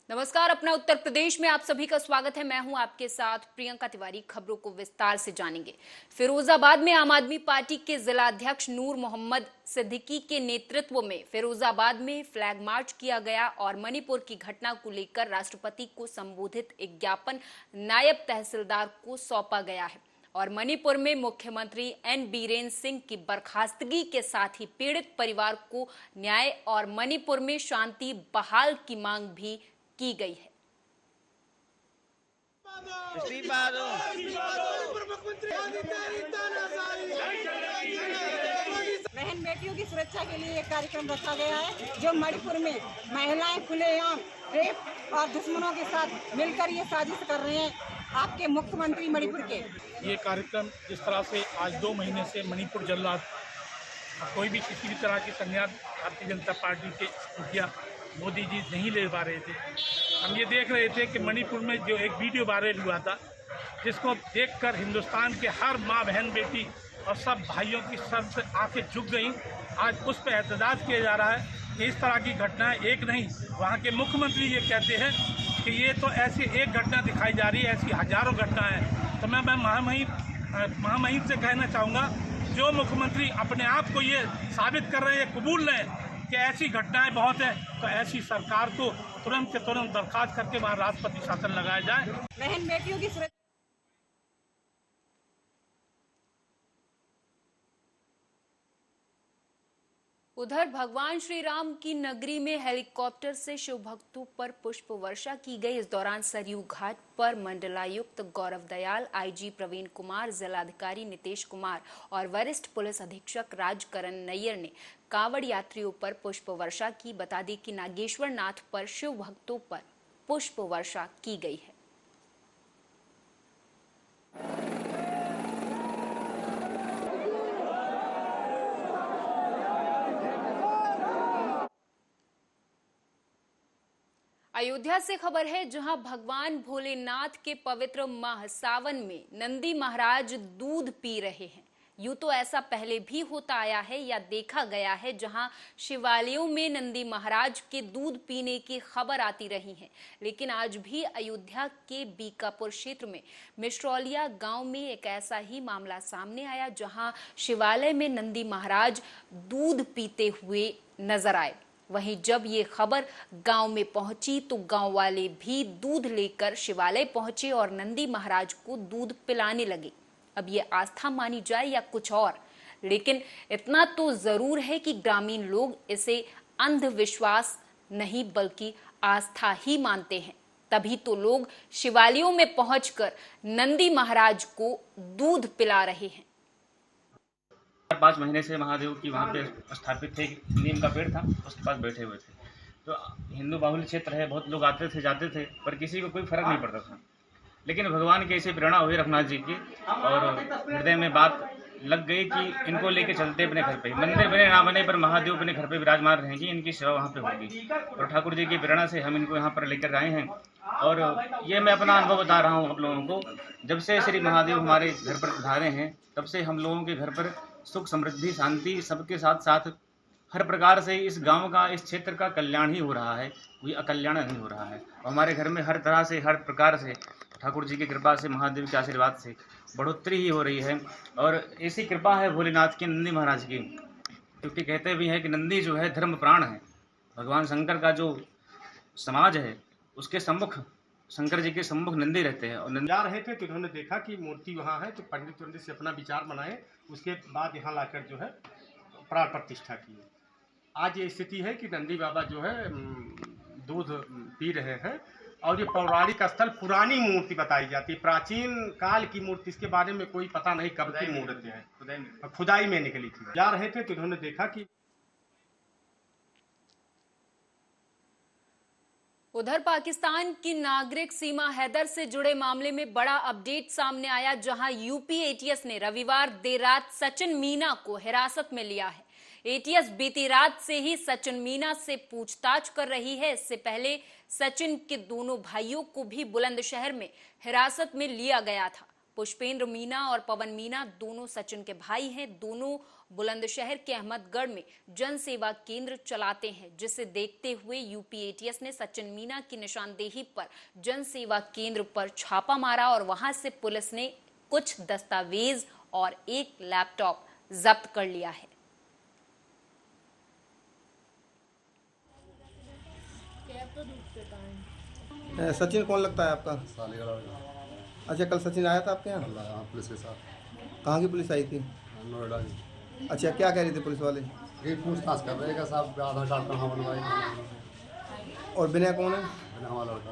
नमस्कार। अपना उत्तर प्रदेश में आप सभी का स्वागत है। मैं हूं आपके साथ प्रियंका तिवारी। खबरों को विस्तार से जानेंगे। फिरोजाबाद में आम आदमी पार्टी के जिलाध्यक्ष नूर मोहम्मद सिद्दीकी के नेतृत्व में फिरोजाबाद में फ्लैग मार्च किया गया और मणिपुर की घटना को लेकर राष्ट्रपति को संबोधित एक ज्ञापन नायब तहसीलदार को सौंपा गया है और मणिपुर में मुख्यमंत्री एन बीरेन सिंह की बर्खास्तगी के साथ ही पीड़ित परिवार को न्याय और मणिपुर में शांति बहाल की मांग भी की गई है। बहन बेटियों की सुरक्षा के लिए एक कार्यक्रम रखा गया है जो मणिपुर में महिलाएं खुलेआम रेप और दुश्मनों के साथ मिलकर ये साजिश कर रहे हैं। आपके मुख्यमंत्री मणिपुर के ये कार्यक्रम जिस तरह से आज 2 महीने से मणिपुर जल रहा, कोई भी किसी भी तरह की संज्ञान भारतीय जनता पार्टी के मुखिया मोदी जी नहीं ले पा रहे थे। हम ये देख रहे थे कि मणिपुर में जो एक वीडियो वायरल हुआ था, जिसको देखकर हिंदुस्तान के हर माँ बहन बेटी और सब भाइयों की सर से आंखें झुक गईं। आज उस पर एहतजाज किया जा रहा है कि इस तरह की घटनाएं एक नहीं। वहाँ के मुख्यमंत्री ये कहते हैं कि ये तो ऐसी एक घटना दिखाई जा रही है, ऐसी हजारों घटनाएं हैं। तो मैं महामहिम से कहना चाहूँगा, जो मुख्यमंत्री अपने आप को ये साबित कर रहे हैं, कबूल लें कि ऐसी घटनाएं बहुत है, तो ऐसी सरकार को तुरंत के तुरंत बर्खास्त करके वहाँ राष्ट्रपति शासन लगाया जाए। बहन बेटियों की सुरक्षा। उधर भगवान श्री राम की नगरी में हेलीकॉप्टर से शिव भक्तों पर पुष्प वर्षा की गई। इस दौरान सरयू घाट पर मंडलायुक्त गौरव दयाल, आईजी प्रवीण कुमार, जिलाधिकारी नीतीश कुमार और वरिष्ठ पुलिस अधीक्षक राजकरण नैयर ने कांवड़ यात्रियों पर पुष्प वर्षा की। बता दें कि नागेश्वर नाथ पर शिव भक्तों पर पुष्प वर्षा की गई है। अयोध्या से खबर है, जहां भगवान भोलेनाथ के पवित्र माह सावन में नंदी महाराज दूध पी रहे हैं। यूं तो ऐसा पहले भी होता आया है या देखा गया है, जहां शिवालयों में नंदी महाराज के दूध पीने की खबर आती रही है, लेकिन आज भी अयोध्या के बीकापुर क्षेत्र में मिश्रौलिया गांव में एक ऐसा ही मामला सामने आया, जहां शिवालय में नंदी महाराज दूध पीते हुए नजर आए। वहीं जब ये खबर गांव में पहुंची तो गांव वाले भी दूध लेकर शिवालय पहुंचे और नंदी महाराज को दूध पिलाने लगे। अब ये आस्था मानी जाए या कुछ और, लेकिन इतना तो जरूर है कि ग्रामीण लोग इसे अंधविश्वास नहीं बल्कि आस्था ही मानते हैं। तभी तो लोग शिवालयों में पहुंचकर नंदी महाराज को दूध पिला रहे हैं। 5 महीने से महादेव की वहाँ पे स्थापित थे, नीम का पेड़ था, उसके पास बैठे हुए थे। तो हिंदू बाहुल्य क्षेत्र है, बहुत लोग आते थे जाते थे, पर किसी को कोई फर्क नहीं पड़ता था। लेकिन भगवान की ऐसी प्रेरणा हुई रघुनाथ जी की, और हृदय में बात लग गई कि इनको लेके चलते अपने घर पे। मंदिर बने ना बने, पर महादेव अपने घर पे विराजमान रहेंगे, इनकी सेवा वहाँ पे होगी। और ठाकुर जी की प्रेरणा से हम इनको यहाँ पर लेकर आए हैं। और ये मैं अपना अनुभव बता रहा हूँ आप लोगों को। जब से श्री महादेव हमारे घर पर पधारे हैं, तब से हम लोगों के घर पर सुख समृद्धि शांति सबके साथ साथ हर प्रकार से इस गांव का, इस क्षेत्र का कल्याण ही हो रहा है, कोई अकल्याण नहीं हो रहा है। और हमारे घर में हर तरह से, हर प्रकार से ठाकुर जी की कृपा से, महादेव के आशीर्वाद से बढ़ोतरी ही हो रही है। और ऐसी कृपा है भोलेनाथ की, नंदी महाराज की, क्योंकि कहते भी हैं कि नंदी जो है धर्म प्राण है। भगवान शंकर का जो समाज है उसके सम्मुख, शंकर जी के सम्मुख नंदी रहते हैं। और जा रहे थे तो उन्होंने देखा कि मूर्ति वहाँ है, तो पंडित से अपना विचार बनाए, उसके बाद यहाँ लाकर जो है प्राण प्रतिष्ठा की। आज ये स्थिति है कि नंदी बाबा जो है दूध पी रहे हैं। और ये पौराणिक स्थल, पुरानी मूर्ति बताई जाती है, प्राचीन काल की मूर्ति, इसके बारे में कोई पता नहीं कब की मूर्ति है, खुदाई में निकली थी। जा रहे थे तो उन्होंने देखा कि उधर पाकिस्तान की नागरिक सीमा हैदर से जुड़े मामले में बड़ा अपडेट सामने आया, जहां यूपी एटीएस ने रविवार देर रात सचिन मीना को हिरासत में लिया है। एटीएस बीती रात से ही सचिन मीना से पूछताछ कर रही है। इससे पहले सचिन के दोनों भाइयों को भी बुलंदशहर में हिरासत में लिया गया था। पुष्पेंद्र मीना और पवन मीना दोनों सचिन के भाई हैं। दोनों बुलंदशहर के अहमदगढ़ में जन सेवा केंद्र चलाते हैं, जिसे देखते हुए यूपी एटीएस ने सचिन मीना की निशानदेही पर जन सेवा केंद्र पर छापा मारा और वहां से पुलिस ने कुछ दस्तावेज और एक लैपटॉप जब्त कर लिया है। सचिन कौन लगता है आपका? सालीगढ़ अच्छा, कल सचिन आया था आपके यहाँ? यहाँ पुलिस के साथ। कहाँ की पुलिस आई थी? नोएडा की। अच्छा, क्या कह रहे थे पुलिस वाले? ये पूछताछ कर रहे हैं कि साहब आधार कार्ड कहाँ बनवाए। और विनय कौन है? मैंने हमारा लड़का।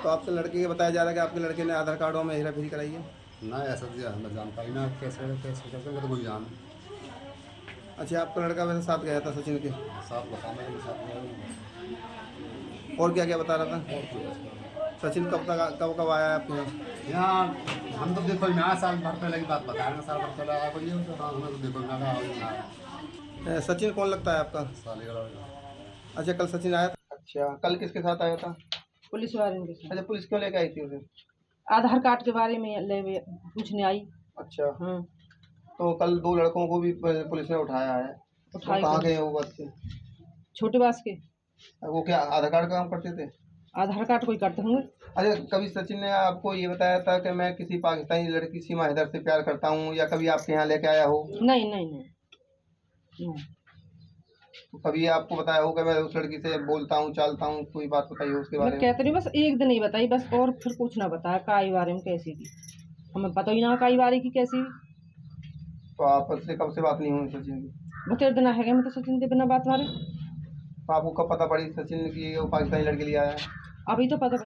तो आपके लड़के के बताया जा रहा है कि आपके लड़के ने आधार कार्डों में हेरा फेरी कराई है? ना ऐसा दिया हमें जानकारी ना कैसे कैसे करते तो कोई जान। अच्छा, आपका लड़का वैसे साथ गया था सचिन के? साथ बता मेरे साथ और क्या क्या बता रहा था? सचिन कब आया आपके यहाँ? यहाँ हम तो देखो यहाँ साल भर पहले की बात बताएंगे, साल भर पहले आया कोई हमें तो देखो ना। सचिन कौन लगता है आपका? सालीगढ़। अच्छा, कल सचिन आया था? अच्छा, कल किसके साथ आया था? पुलिस वाले के साथ। अच्छा, पुलिस क्यों लेके आई थी उसे? आधार कार्ड के बारे में पूछने आई। अच्छा, हाँ। तो कल 2 लड़कों को भी पुलिस ने उठाया है। तो कहाँ गए वो बच्चे? छोटे बास के। वो क्या आधार कार्ड का काम करते थे? आधार कार्ड कोई करते होंगे। अच्छा, कभी सचिन ने आपको ये बताया था कि मैं किसी पाकिस्तानी लड़की सीमा हैदर से प्यार करता हूँ, या कभी आपके यहाँ लेके आया हो? नहीं नहीं नहीं। तो कभी आपको बताया हो कि मैं उस लड़की से बोलता हूँ, चालता हूँ? कोई बात बताइए उसके बारे मैं में। कहते नहीं, बस एक दिन ही बताई बस, और फिर कुछ ना बताया काई बारे में कैसी थी, हमें पता ही ना काई बारे की कैसी। तो आपस से कब से बात नहीं हुई सचिन की? बतेर दिन है मैं तो सचिन के बिना बात मारे। तो आपको कब पता पड़ी सचिन की वो पाकिस्तानी लड़की लिया है? अभी तो पता।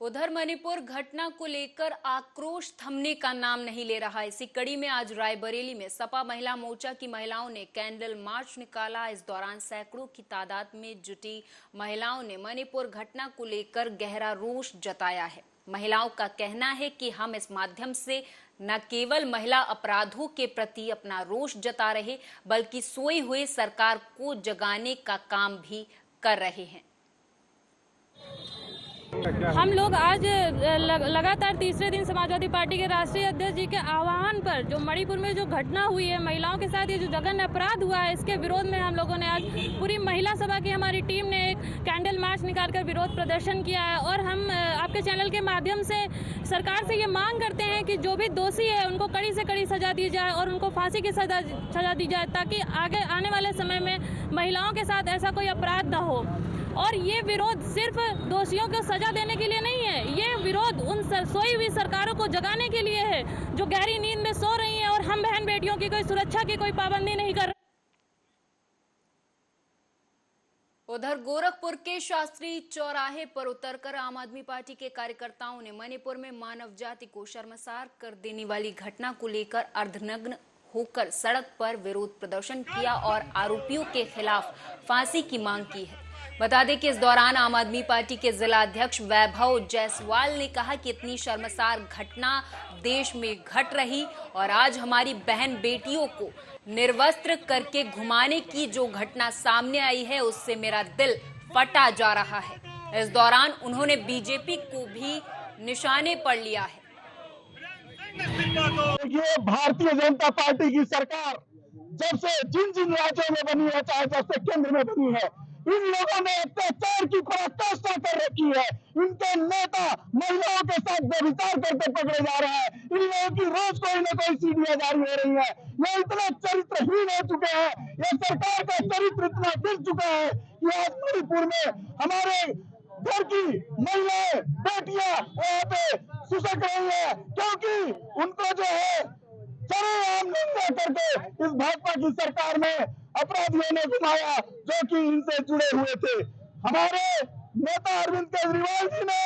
उधर मणिपुर घटना को लेकर आक्रोश थमने का नाम नहीं ले रहा। इसी कड़ी में आज रायबरेली में सपा महिला मोर्चा की महिलाओं ने कैंडल मार्च निकाला। इस दौरान सैकड़ों की तादाद में जुटी महिलाओं ने मणिपुर घटना को लेकर गहरा रोष जताया है। महिलाओं का कहना है कि हम इस माध्यम से न केवल महिला अपराधों के प्रति अपना रोष जता रहे, बल्कि सोई हुई सरकार को जगाने का काम भी कर रहे हैं। हम लोग आज लगातार तीसरे दिन समाजवादी पार्टी के राष्ट्रीय अध्यक्ष जी के आह्वान पर जो मणिपुर में जो घटना हुई है, महिलाओं के साथ ये जो जघन्य अपराध हुआ है, इसके विरोध में हम लोगों ने आज पूरी महिला सभा की हमारी टीम ने एक कैंडल मार्च निकालकर विरोध प्रदर्शन किया है। और हम आपके चैनल के माध्यम से सरकार से ये मांग करते हैं कि जो भी दोषी है उनको कड़ी से कड़ी सजा दी जाए और उनको फांसी की सजा दी जाए, ताकि आगे आने वाले समय में महिलाओं के साथ ऐसा कोई अपराध न हो। और ये विरोध सिर्फ दोषियों को सजा देने के लिए नहीं है, ये विरोध उन सोई हुई सरकारों को जगाने के लिए है जो गहरी नींद में सो रही हैं और हम बहन बेटियों की कोई सुरक्षा की कोई पाबंदी नहीं कर रहे। उधर गोरखपुर के शास्त्री चौराहे पर उतरकर आम आदमी पार्टी के कार्यकर्ताओं ने मणिपुर में मानव जाति को शर्मसार कर देने वाली घटना को लेकर अर्धनग्न होकर सड़क पर विरोध प्रदर्शन किया और आरोपियों के खिलाफ फांसी की मांग की है। बता दें कि इस दौरान आम आदमी पार्टी के जिला अध्यक्ष वैभव जायसवाल ने कहा कि इतनी शर्मसार घटना देश में घट रही और आज हमारी बहन बेटियों को निर्वस्त्र करके घुमाने की जो घटना सामने आई है, उससे मेरा दिल फटा जा रहा है। इस दौरान उन्होंने बीजेपी को भी निशाने पर लिया है। ये भारतीय जनता पार्टी की सरकार जब से जिन राज्यों में बनी है, चाहे जब से केंद्र में बनी है, इन लोगों ने अत्याचार की पराकाष्ठा कर रखी है। इनके नेता महिलाओं के साथ व्यभिचार करके पकड़े जा रहे हैं। इन लोगों की रोज कोई न कोई सीढ़ियां जारी हो रही है। ये इतने चरित्रहीन हो चुके हैं, ये सरकार का चरित्र इतना गिर चुका है कि आज मणिपुर में हमारे घर की महिलाएं बेटियां वहाँ पे सुसक रही है, क्योंकि उनको जो है सरेआम निंदा करके इस भाजपा की सरकार में अपराधियों ने घुमाया जो कि इनसे जुड़े हुए थे। हमारे नेता अरविंद केजरीवाल जी ने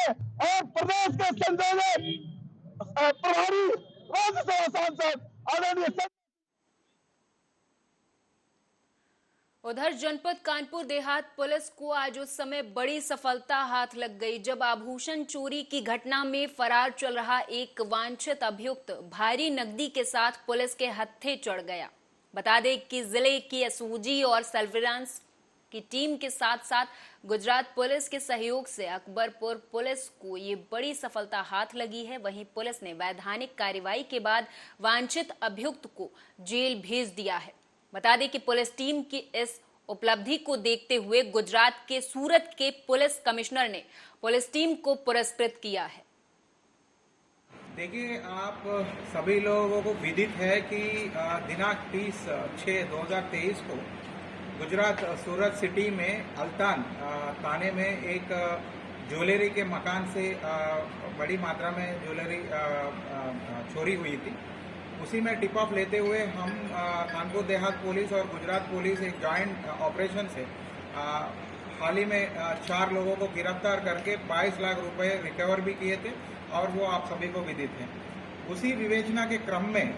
और प्रदेश के संयोजक प्रभारी राज्यसभा सांसद आदरणीय उधर जनपद कानपुर देहात पुलिस को आज उस समय बड़ी सफलता हाथ लग गई जब आभूषण चोरी की घटना में फरार चल रहा एक वांछित अभियुक्त भारी नकदी के साथ पुलिस के हत्थे चढ़ गया। बता दें कि जिले की एसओजी और सर्विलांस की टीम के साथ साथ गुजरात पुलिस के सहयोग से अकबरपुर पुलिस को ये बड़ी सफलता हाथ लगी है। वहीं पुलिस ने वैधानिक कार्रवाई के बाद वांछित अभियुक्त को जेल भेज दिया है। बता दें कि पुलिस टीम की इस उपलब्धि को देखते हुए गुजरात के सूरत के पुलिस कमिश्नर ने पुलिस टीम को पुरस्कृत किया है। देखिए, आप सभी लोगों को विदित है कि दिनांक 30/6/2023 को गुजरात सूरत सिटी में अल्तान थाने में एक ज्वेलरी के मकान से बड़ी मात्रा में ज्वेलरी चोरी हुई थी। उसी में टिप ऑफ लेते हुए हम कानपुर देहात पुलिस और गुजरात पुलिस एक जॉइंट ऑपरेशन से हाल ही में 4 लोगों को गिरफ्तार करके 22 लाख रुपए रिकवर भी किए थे और वो आप सभी को विदित है। उसी विवेचना के क्रम में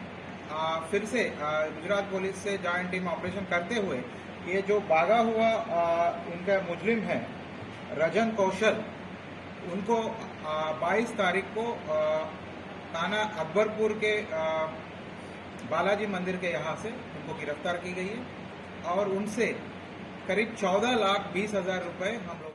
फिर से गुजरात पुलिस से जॉइंट टीम ऑपरेशन करते हुए ये जो भागा हुआ इनका मुजरिम है रजन कौशल, उनको 22 तारीख को थाना अकबरपुर के बालाजी मंदिर के यहाँ से उनको गिरफ्तार की गई है और उनसे करीब 14,20,000 रुपए हम लोग।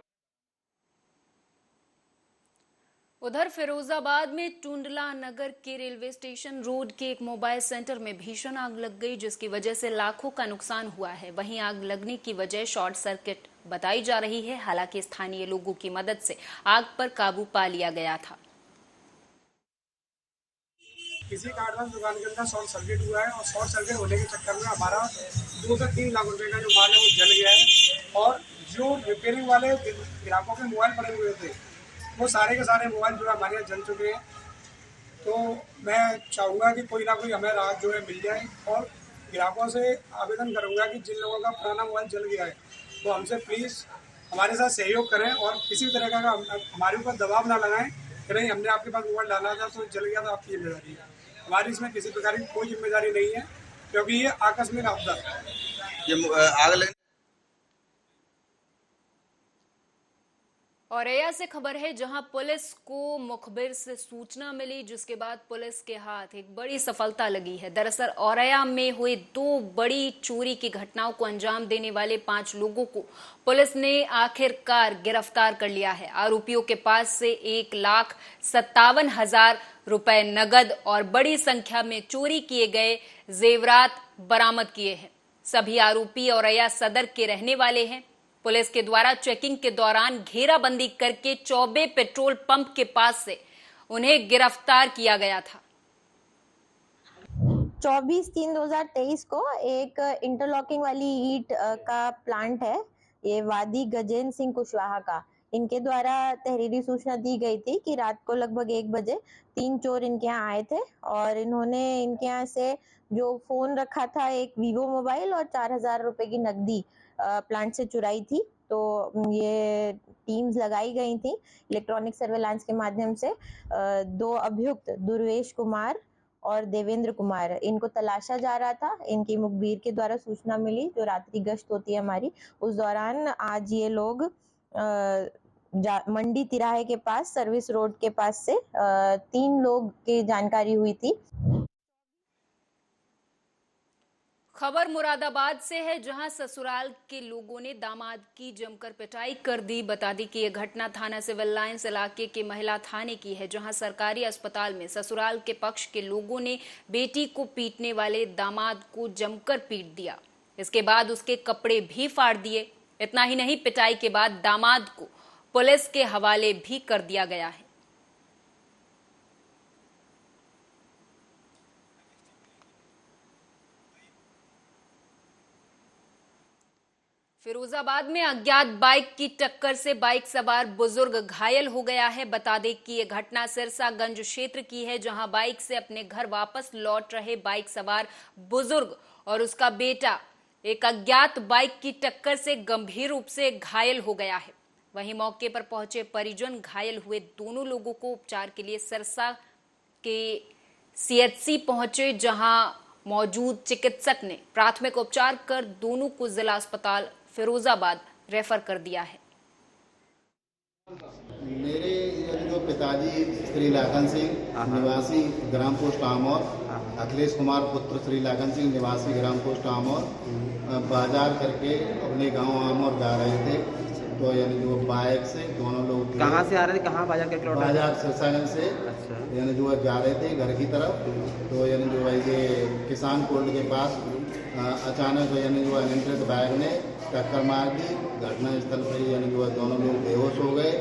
उधर फिरोजाबाद में टुंडला नगर के रेलवे स्टेशन रोड के एक मोबाइल सेंटर में भीषण आग लग गई, जिसकी वजह से लाखों का नुकसान हुआ है। वहीं आग लगने की वजह शॉर्ट सर्किट बताई जा रही है। हालांकि स्थानीय लोगों की मदद से आग पर काबू पा लिया गया था। किसी कारणवश दुकान के अंदर शॉर्ट सर्किट हुआ है और शॉर्ट सर्किट होने के चक्कर में हमारा 2 से 3 लाख रुपए का जो माल है वो जल गया है और जो रिपेयरिंग वाले ग्राहकों के मोबाइल पड़े हुए थे वो सारे के सारे मोबाइल जो है हमारे यहाँ जल चुके हैं। तो मैं चाहूँगा कि कोई ना कोई हमें राहत जो है मिल जाए और ग्राहकों से आवेदन करूँगा कि जिन लोगों का पुराना मोबाइल जल गया है तो हमसे प्लीज़ हमारे साथ सहयोग करें और किसी तरह का हमारे ऊपर दबाव ना लगाएं कि नहीं हमने आपके पास मोबाइल डाला था तो जल गया तो आपकी जिम्मेदारी है। हमारी इसमें किसी प्रकार की कोई जिम्मेदारी नहीं है क्योंकि ये आकस्मिक आपदा है। औरैया से खबर है, जहां पुलिस को मुखबिर से सूचना मिली, जिसके बाद पुलिस के हाथ एक बड़ी सफलता लगी है। दरअसल औरैया में हुई 2 बड़ी चोरी की घटनाओं को अंजाम देने वाले 5 लोगों को पुलिस ने आखिरकार गिरफ्तार कर लिया है। आरोपियों के पास से 1,57,000 रुपए नगद और बड़ी संख्या में चोरी किए गए जेवरात बरामद किए हैं। सभी आरोपी औरैया सदर के रहने वाले हैं। पुलिस के द्वारा चेकिंग के दौरान घेराबंदी करके चौबे पेट्रोल पंप के पास से उन्हें गिरफ्तार किया गया था। 24/3/2023 को एक इंटरलॉकिंग वाली ईंट का प्लांट है, ये वादी गजेंद्र सिंह कुशवाहा का। इनके द्वारा तहरीरी सूचना दी गई थी कि रात को लगभग 1 बजे 3 चोर इनके यहाँ आए थे और इन्होंने इनके यहाँ से जो फोन रखा था, एक वीवो मोबाइल और 4,000 रुपए की नकदी प्लांट से चुराई थी। तो ये टीम्स लगाई गई थी इलेक्ट्रॉनिक सर्वेलांस के माध्यम से। 2 अभियुक्त दुर्वेश कुमार और देवेंद्र कुमार, इनको तलाशा जा रहा था। इनकी मुखबिर के द्वारा सूचना मिली, जो रात्रि गश्त होती है हमारी, उस दौरान आज ये लोग मंडी तिराहे के पास सर्विस रोड के पास से 3 लोग की जानकारी हुई थी। खबर मुरादाबाद से है, जहां ससुराल के लोगों ने दामाद की जमकर पिटाई कर दी। बता दी कि यह घटना थाना सिविल लाइंस इलाके के महिला थाने की है, जहां सरकारी अस्पताल में ससुराल के पक्ष के लोगों ने बेटी को पीटने वाले दामाद को जमकर पीट दिया। इसके बाद उसके कपड़े भी फाड़ दिए। इतना ही नहीं, पिटाई के बाद दामाद को पुलिस के हवाले भी कर दिया गया है। फिरोजाबाद में अज्ञात बाइक की टक्कर से बाइक सवार बुजुर्ग घायल हो गया है। बता दें कि यह घटना सिरसागंज क्षेत्र की है, जहां बाइक से अपने घर वापस लौट रहे बाइक सवार बुजुर्ग और उसका बेटा एक अज्ञात बाइक की टक्कर से गंभीर रूप से घायल हो गया है। वहीं मौके पर पहुंचे परिजन घायल हुए दोनों लोगों को उपचार के लिए सिरसा के सीएचसी पहुंचे, जहां मौजूद चिकित्सक ने प्राथमिक उपचार कर दोनों को जिला अस्पताल फिरोजाबाद रेफर कर दिया है। मेरे जो पिताजी श्री लाखन सिंह निवासी ग्राम पोस्ट आमोर, अखिलेश कुमार पुत्र श्री लागन सिंह निवासी ग्राम पोस्ट आमोर बाजार करके अपने गांव आमोर जा रहे थे। तो यानी जो बाइक से दोनों लोग कहाँ से आ रहे थे, कहाँ बाजार के लौट? बाजार सिरसागंज से। अच्छा। यानी जो जा रहे थे घर की तरफ। तो यानी जो है ये किसान कोल्ड के पास अचानक यानी जो अनएंट्रेड बाइक ने टक्कर मार दी। घटनास्थल पर यानी जो दोनों लोग बेहोश हो गए,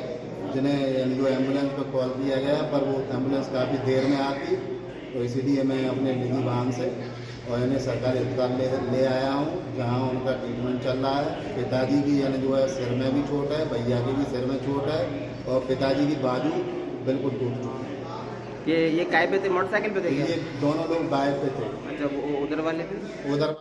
जिन्हें यानी जो एम्बुलेंस पर कॉल किया गया, पर वो एम्बुलेंस काफ़ी देर में आती। तो इसीलिए मैं अपने निजी वाहन से और इन्हें सरकारी अस्पताल ले आया हूँ, जहाँ उनका ट्रीटमेंट चल रहा है। पिताजी की यानी जो है सिर में भी चोट है, भैया की भी सिर में चोट है और पिताजी की बाजू बिल्कुल टूट चुकी है। ये काय पे थे, मोटरसाइकिल पे थे? ये दोनों लोग बाइक पे थे। अच्छा, वो उधर वाले थे? उधर।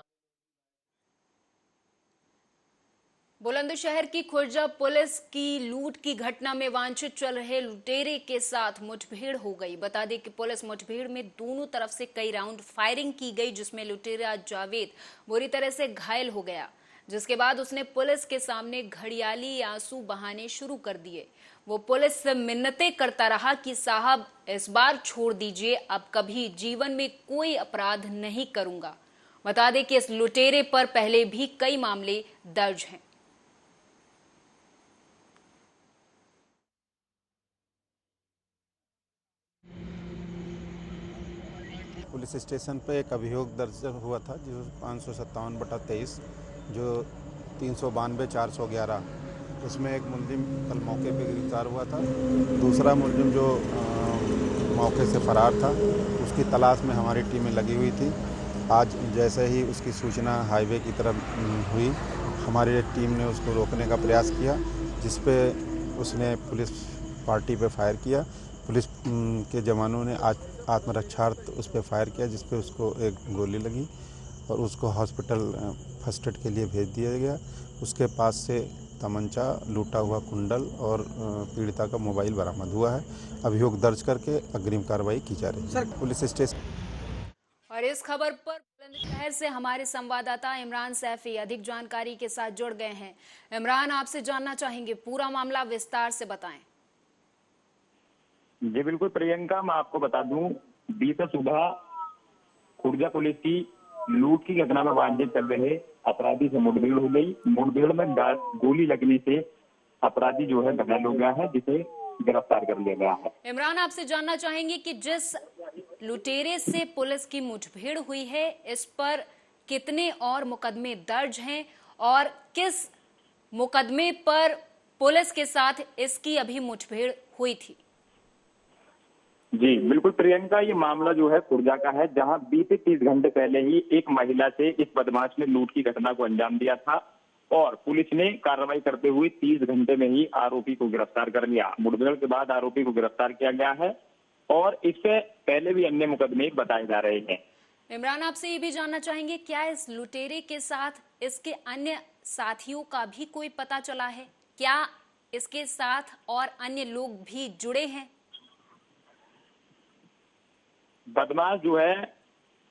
बुलंदशहर की खुर्जा पुलिस की लूट की घटना में वांछित चल रहे लुटेरे के साथ मुठभेड़ हो गई। बता दें कि पुलिस मुठभेड़ में दोनों तरफ से कई राउंड फायरिंग की गई, जिसमें लुटेरा जावेद बुरी तरह से घायल हो गया, जिसके बाद उसने पुलिस के सामने घड़ियाली आंसू बहाने शुरू कर दिए। वो पुलिस से मिन्नतें करता रहा कि साहब इस बार छोड़ दीजिए, अब कभी जीवन में कोई अपराध नहीं करूंगा। बता दें कि इस लुटेरे पर पहले भी कई मामले दर्ज हैं। पुलिस स्टेशन पर एक अभियोग दर्ज हुआ था जो 557/23 जो 392/411, उसमें एक मुलजिम कल मौके पे गिरफ्तार हुआ था। दूसरा मुलजिम जो मौके से फरार था, उसकी तलाश में हमारी टीमें लगी हुई थी। आज जैसे ही उसकी सूचना हाईवे की तरफ हुई, हमारी टीम ने उसको रोकने का प्रयास किया, जिस पे उसने पुलिस पार्टी पे फायर किया। पुलिस के जवानों ने आज आत्मरक्षार्थ उस पर फायर किया, जिस पे उसको एक गोली लगी और उसको हॉस्पिटल फर्स्ट एड के लिए भेज दिया गया। उसके पास से तमंचा, लूटा हुआ कुंडल और पीड़िता का मोबाइल बरामद हुआ है। अभियोग दर्ज करके अग्रिम कार्रवाई की जा रही है। Police station. और इस खबर पर बुलंदशहर से हमारे संवाददाता इमरान सैफी अधिक जानकारी के साथ जुड़ गए हैं। इमरान, आपसे जानना चाहेंगे, पूरा मामला विस्तार से बताएं। जी बिल्कुल प्रियंका, मैं आपको बता दूं, बीते सुबह खुर्जा पुलिस की लूट की घटना में वांछित चल रहे अपराधी से मुठभेड़ हो गई। मुठभेड़ में गोली लगने से अपराधी जो है घायल हो गया है, जिसे गिरफ्तार कर लिया गया है। इमरान, आपसे जानना चाहेंगे कि जिस लुटेरे से पुलिस की मुठभेड़ हुई है, इस पर कितने और मुकदमे दर्ज हैं और किस मुकदमे पर पुलिस के साथ इसकी अभी मुठभेड़ हुई थी? जी बिल्कुल प्रियंका, ये मामला जो है खुर्जा का है, जहां बीते 30 घंटे पहले ही एक महिला से इस बदमाश ने लूट की घटना को अंजाम दिया था और पुलिस ने कार्रवाई करते हुए 30 घंटे में ही आरोपी को गिरफ्तार कर लिया। मुठभेड़ के बाद आरोपी को गिरफ्तार किया गया है और इससे पहले भी अन्य मुकदमे बताए जा रहे हैं। इमरान, आपसे ये भी जानना चाहेंगे, क्या इस लुटेरे के साथ इसके अन्य साथियों का भी कोई पता चला है? क्या इसके साथ और अन्य लोग भी जुड़े हैं? बदमाश जो है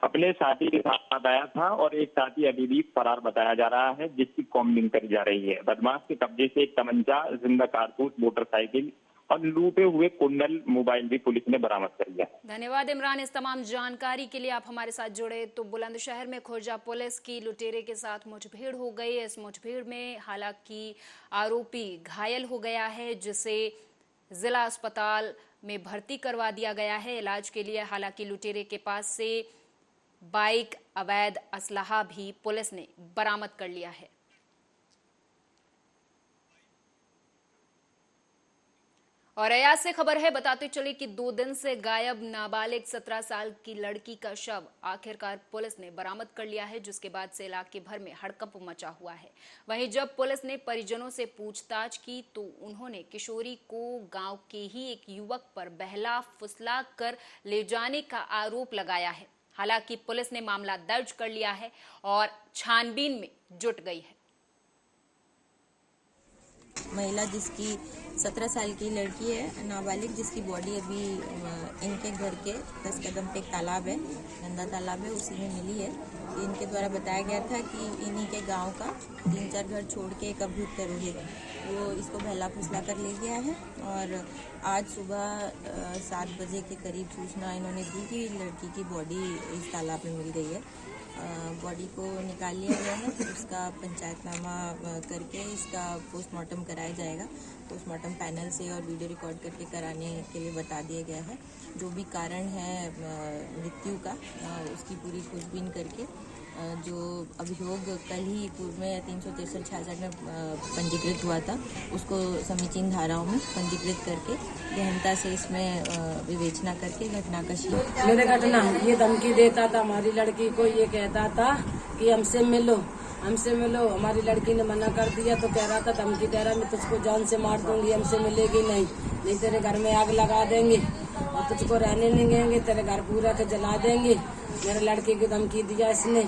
अपने साथी के साथ आया था और एक साथी अभी भी फरार बताया जा रहा है, जिसकी कॉम्बिंग करी जा रही है। बदमाश के कब्जे से एक तमंचा, जिंदा कारतूस, मोटरसाइकिल और लूटे हुए कुंडल, मोबाइल भी पुलिस ने बरामद कर लिया। धन्यवाद इमरान, इस तमाम जानकारी के लिए आप हमारे साथ जुड़े। तो बुलंदशहर में खुर्जा पुलिस की लुटेरे के साथ मुठभेड़ हो गई। इस मुठभेड़ में हालांकि आरोपी घायल हो गया है, जिसे जिला अस्पताल में भर्ती करवा दिया गया है इलाज के लिए। हालांकि लुटेरे के पास से बाइक, अवैध असलहा भी पुलिस ने बरामद कर लिया है। और अयाज से खबर है, बताते चले कि 2 दिन से गायब नाबालिग 17 साल की लड़की का शव आखिरकार पुलिस ने बरामद कर लिया है, जिसके बाद से इलाके भर में हड़कंप मचा हुआ है। वहीं जब पुलिस ने परिजनों से पूछताछ की तो उन्होंने किशोरी को गांव के ही एक युवक पर बहला फुसला कर ले जाने का आरोप लगाया है। हालांकि पुलिस ने मामला दर्ज कर लिया है और छानबीन में जुट गई है। महिला जिसकी 17 साल की लड़की है, नाबालिग, जिसकी बॉडी अभी इनके घर के 10 कदम पे एक तालाब है, गंदा तालाब है, उसी में मिली है। इनके द्वारा बताया गया था कि इन्हीं के गांव का 3-4 घर छोड़ के एक अभियुक्त है रोहित, वो इसको बहला फुसला कर ले गया है। और आज सुबह 7 बजे के करीब सूचना इन्होंने दी कि लड़की की बॉडी इस तालाब में मिल गई है। बॉडी को निकाल लिया गया है, उसका पंचायतनामा करके इसका पोस्टमार्टम कराया जाएगा। पोस्टमार्टम पैनल से और वीडियो रिकॉर्ड करके कराने के लिए बता दिया गया है। जो भी कारण है मृत्यु का उसकी पूरी खोजबीन करके जो अभियोग कल ही पूर्व में 363-66 में पंजीकृत हुआ था उसको समीचीन धाराओं में पंजीकृत करके गहनता से इसमें विवेचना करके घटना का शीघ्र। मेरे घटना ये धमकी देता था हमारी लड़की को, ये कहता था कि हमसे मिलो। हमारी लड़की ने मना कर दिया तो कह रहा था धमकी दे रहा मैं तुझको जान से मार दूंगी, हमसे मिलेगी नहीं तेरे घर में आग लगा देंगे और तुझको रहने नहीं देंगे, तेरे घर पूरा के जला देंगे। मेरे लड़की की धमकी दिया इसने।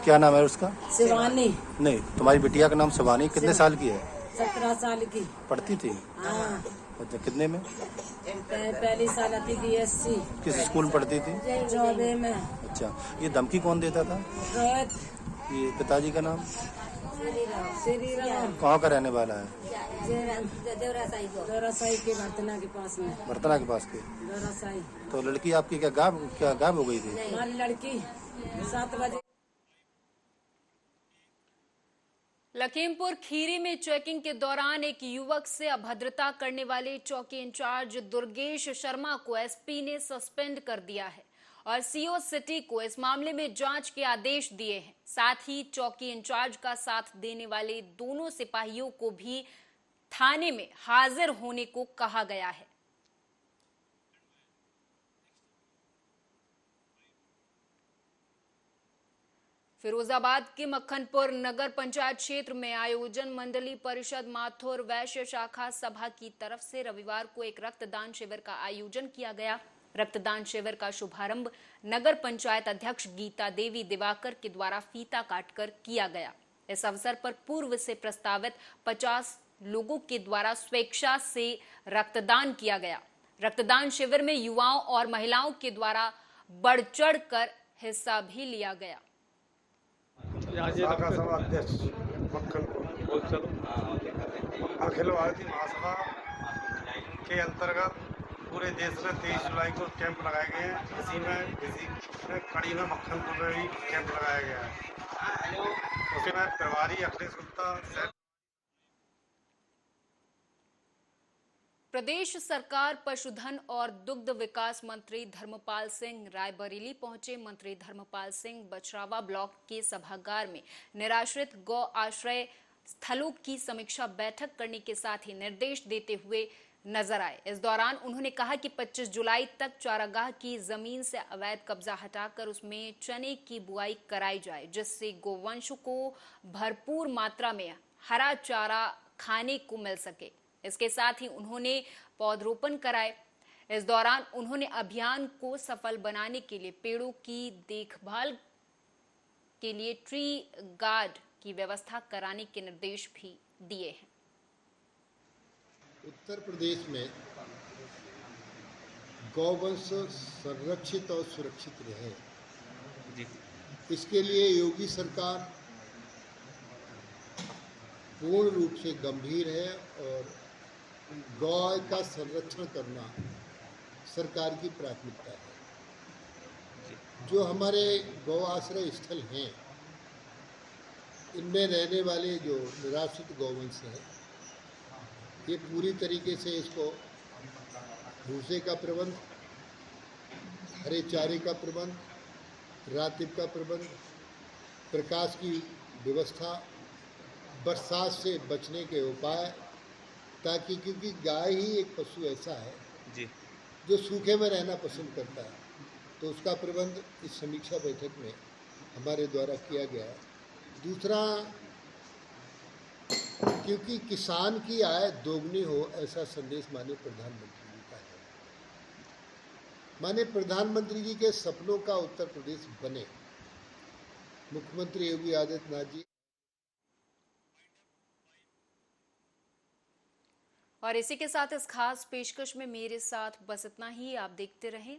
क्या नाम है उसका? शिवानी। नहीं, तुम्हारी बिटिया का नाम शिवानी। कितने साल की है? 17 साल की। पढ़ती थी? हाँ। अच्छा, कितने में? पहली साल आती BSc। किस स्कूल में पढ़ती थी? 14 में। अच्छा, ये धमकी कौन देता था? रोहित। ये पिताजी का नाम? श्री राम। कहाँ का रहने वाला है? देवरासाई के बर्तना के पास में। बर्तना के पास के? देवरासाई। तो लड़की आपकी क्या गायब हो गई थी? हमारी लड़की 7 बजे। लखीमपुर खीरी में चेकिंग के दौरान एक युवक से अभद्रता करने वाले चौकी इंचार्ज दुर्गेश शर्मा को एसपी ने सस्पेंड कर दिया है और सीओ सिटी को इस मामले में जांच के आदेश दिए हैं। साथ ही चौकी इंचार्ज का साथ देने वाले दोनों सिपाहियों को भी थाने में हाजिर होने को कहा गया है। फिरोजाबाद के मक्खनपुर नगर पंचायत क्षेत्र में आयोजन मंडली परिषद माथुर वैश्य शाखा सभा की तरफ से रविवार को एक रक्तदान शिविर का आयोजन किया गया। रक्तदान शिविर का शुभारंभ नगर पंचायत अध्यक्ष गीता देवी दिवाकर के द्वारा फीता काटकर किया गया। इस अवसर पर पूर्व से प्रस्तावित 50 लोगों के द्वारा स्वेच्छा से रक्तदान किया गया। रक्तदान शिविर में युवाओं और महिलाओं के द्वारा बढ़ चढ़ कर हिस्सा भी लिया गया। शाखा सभा अध्यक्ष अखिल भारतीय महासभा के अंतर्गत पूरे देश में 23 जुलाई को कैंप लगाए गए हैं। इसी में कड़ी में मक्खनपुर में भी कैंप लगाया गया है। उसमें प्रभारी अखिलेश गुप्ता। प्रदेश सरकार पशुधन और दुग्ध विकास मंत्री धर्मपाल सिंह रायबरेली पहुंचे। मंत्री धर्मपाल सिंह बछरावा ब्लॉक के सभागार में निराश्रित गौ आश्रय स्थलों की समीक्षा बैठक करने के साथ ही निर्देश देते हुए नजर आए। इस दौरान उन्होंने कहा कि 25 जुलाई तक चारागाह की जमीन से अवैध कब्जा हटाकर उसमें चने की बुआई कराई जाए, जिससे गोवंश को भरपूर मात्रा में हरा चारा खाने को मिल सके। इसके साथ ही उन्होंने पौधरोपण कराए। इस दौरान उन्होंने अभियान को सफल बनाने के लिए पेड़ों की देखभाल के लिए ट्री गार्ड की व्यवस्था कराने के निर्देश भी दिए हैं। उत्तर प्रदेश में गौवंश संरक्षित और सुरक्षित रहे, इसके लिए योगी सरकार पूर्ण रूप से गंभीर है और गौ का संरक्षण करना सरकार की प्राथमिकता है। जो हमारे गौ आश्रय स्थल हैं, इनमें रहने वाले जो निराश्रित गौवंश हैं, ये पूरी तरीके से इसको भूसे का प्रबंध, हरे चारे का प्रबंध, रातिब का प्रबंध, प्रकाश की व्यवस्था, बरसात से बचने के उपाय, ताकि क्योंकि गाय ही एक पशु ऐसा है जी जो सूखे में रहना पसंद करता है, तो उसका प्रबंध इस समीक्षा बैठक में हमारे द्वारा किया गया है। दूसरा, क्योंकि किसान की आय दोगुनी हो, ऐसा संदेश माननीय प्रधानमंत्री जी का है। माननीय प्रधानमंत्री जी के सपनों का उत्तर प्रदेश बने, मुख्यमंत्री योगी आदित्यनाथ जी। और इसी के साथ इस खास पेशकश में मेरे साथ बस इतना ही। आप देखते रहें